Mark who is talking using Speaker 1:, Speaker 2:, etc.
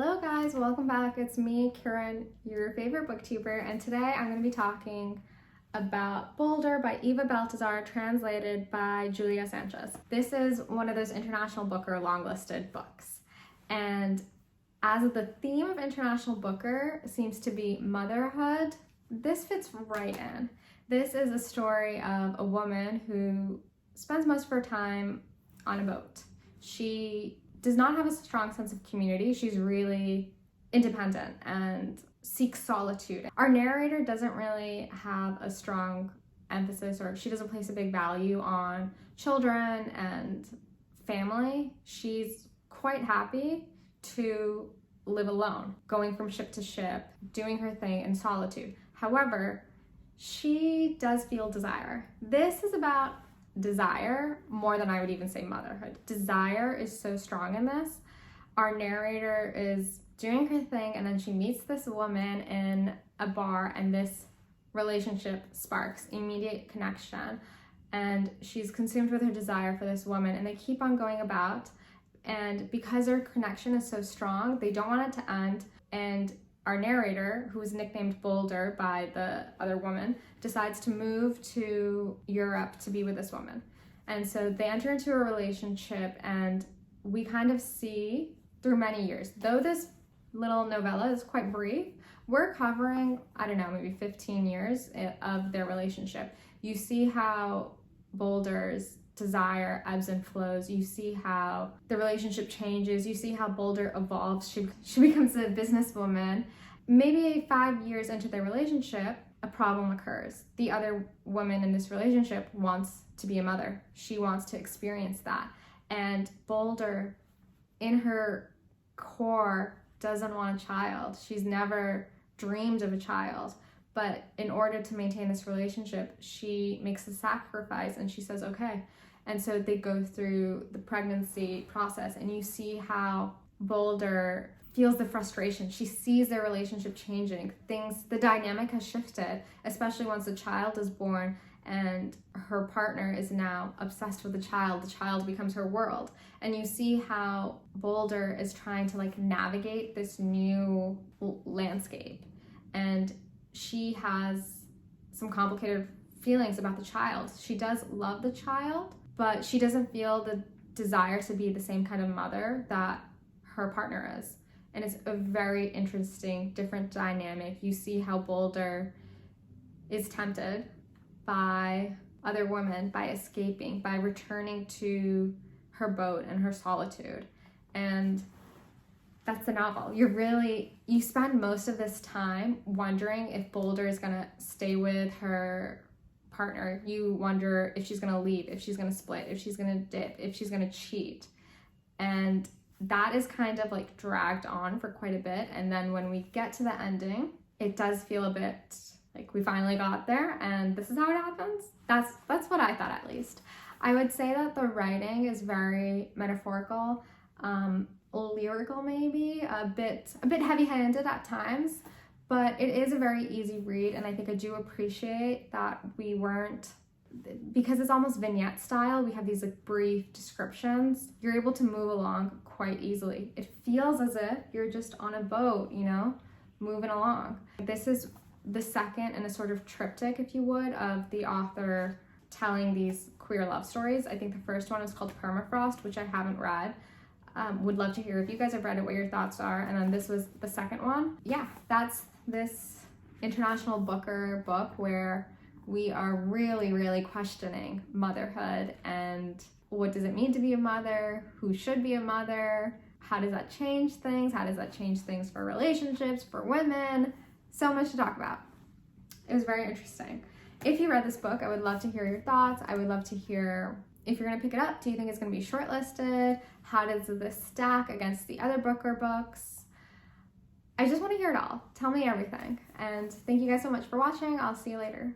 Speaker 1: Hello guys, welcome back. It's me, Karen, your favorite booktuber, and today I'm going to be talking about Boulder by Eva Baltasar, translated by Julia Sanches. This is one of those International Booker Longlisted books, and as the theme of International Booker seems to be motherhood, this fits right in. This is a story of a woman who spends most of her time on a boat. She does not have a strong sense of community. She's really independent and seeks solitude. Our narrator doesn't really have a strong emphasis, or she doesn't place a big value on children and family. She's quite happy to live alone, going from ship to ship, doing her thing in solitude. However, she does feel desire. This is about desire more than I would even say motherhood. Desire is so strong in this. Our narrator is doing her thing, and then she meets this woman in a bar, and this relationship sparks immediate connection, and she's consumed with her desire for this woman, and they keep on going about, and because their connection is so strong, they don't want it to end, and our narrator, who is nicknamed Boulder by the other woman, decides to move to Europe to be with this woman. And so they enter into a relationship, and we kind of see through many years. Though this little novella is quite brief, we're covering, I don't know, maybe 15 years of their relationship. You see how Boulder's desire ebbs and flows. You see how the relationship changes. You see how Boulder evolves. She becomes a businesswoman. Maybe 5 years into their relationship, a problem occurs. The other woman in this relationship wants to be a mother. She wants to experience that. And Boulder, in her core, doesn't want a child. She's never dreamed of a child. But in order to maintain this relationship, she makes a sacrifice, and she says, okay. And so they go through the pregnancy process, and you see how Boulder feels the frustration. She sees their relationship changing. The dynamic has shifted, especially once the child is born and her partner is now obsessed with the child. The child becomes her world. And you see how Boulder is trying to navigate this new landscape. And she has some complicated feelings about the child. She does love the child, but she doesn't feel the desire to be the same kind of mother that her partner is. And it's a very interesting, different dynamic. You see how Boulder is tempted by other women, by escaping, by returning to her boat and her solitude. And that's the novel. You spend most of this time wondering if Boulder is gonna stay with her partner. You wonder if she's gonna leave, if she's gonna split, if she's gonna dip, if she's gonna cheat. And that is kind of dragged on for quite a bit. And then when we get to the ending, it does feel a bit like we finally got there and this is how it happens. That's what I thought, at least. I would say that the writing is very metaphorical, lyrical maybe, a bit heavy-handed at times, but it is a very easy read, and I think I do appreciate that we weren't, because it's almost vignette style, we have these brief descriptions, you're able to move along quite easily. It feels as if you're just on a boat, moving along. This is the second in a sort of triptych, if you would, of the author telling these queer love stories. I think the first one is called Permafrost, which I haven't read. Would love to hear if you guys have read it, what your thoughts are. And then this was the second one. Yeah, that's this International Booker book where we are really, really questioning motherhood and what does it mean to be a mother? Who should be a mother? How does that change things? How does that change things for relationships, for women? So much to talk about. It was very interesting. If you read this book, I would love to hear your thoughts. I would love to hear if you're going to pick it up. Do you think it's going to be shortlisted? How does this stack against the other Booker books? I just want to hear it all. Tell me everything. And thank you guys so much for watching. I'll see you later.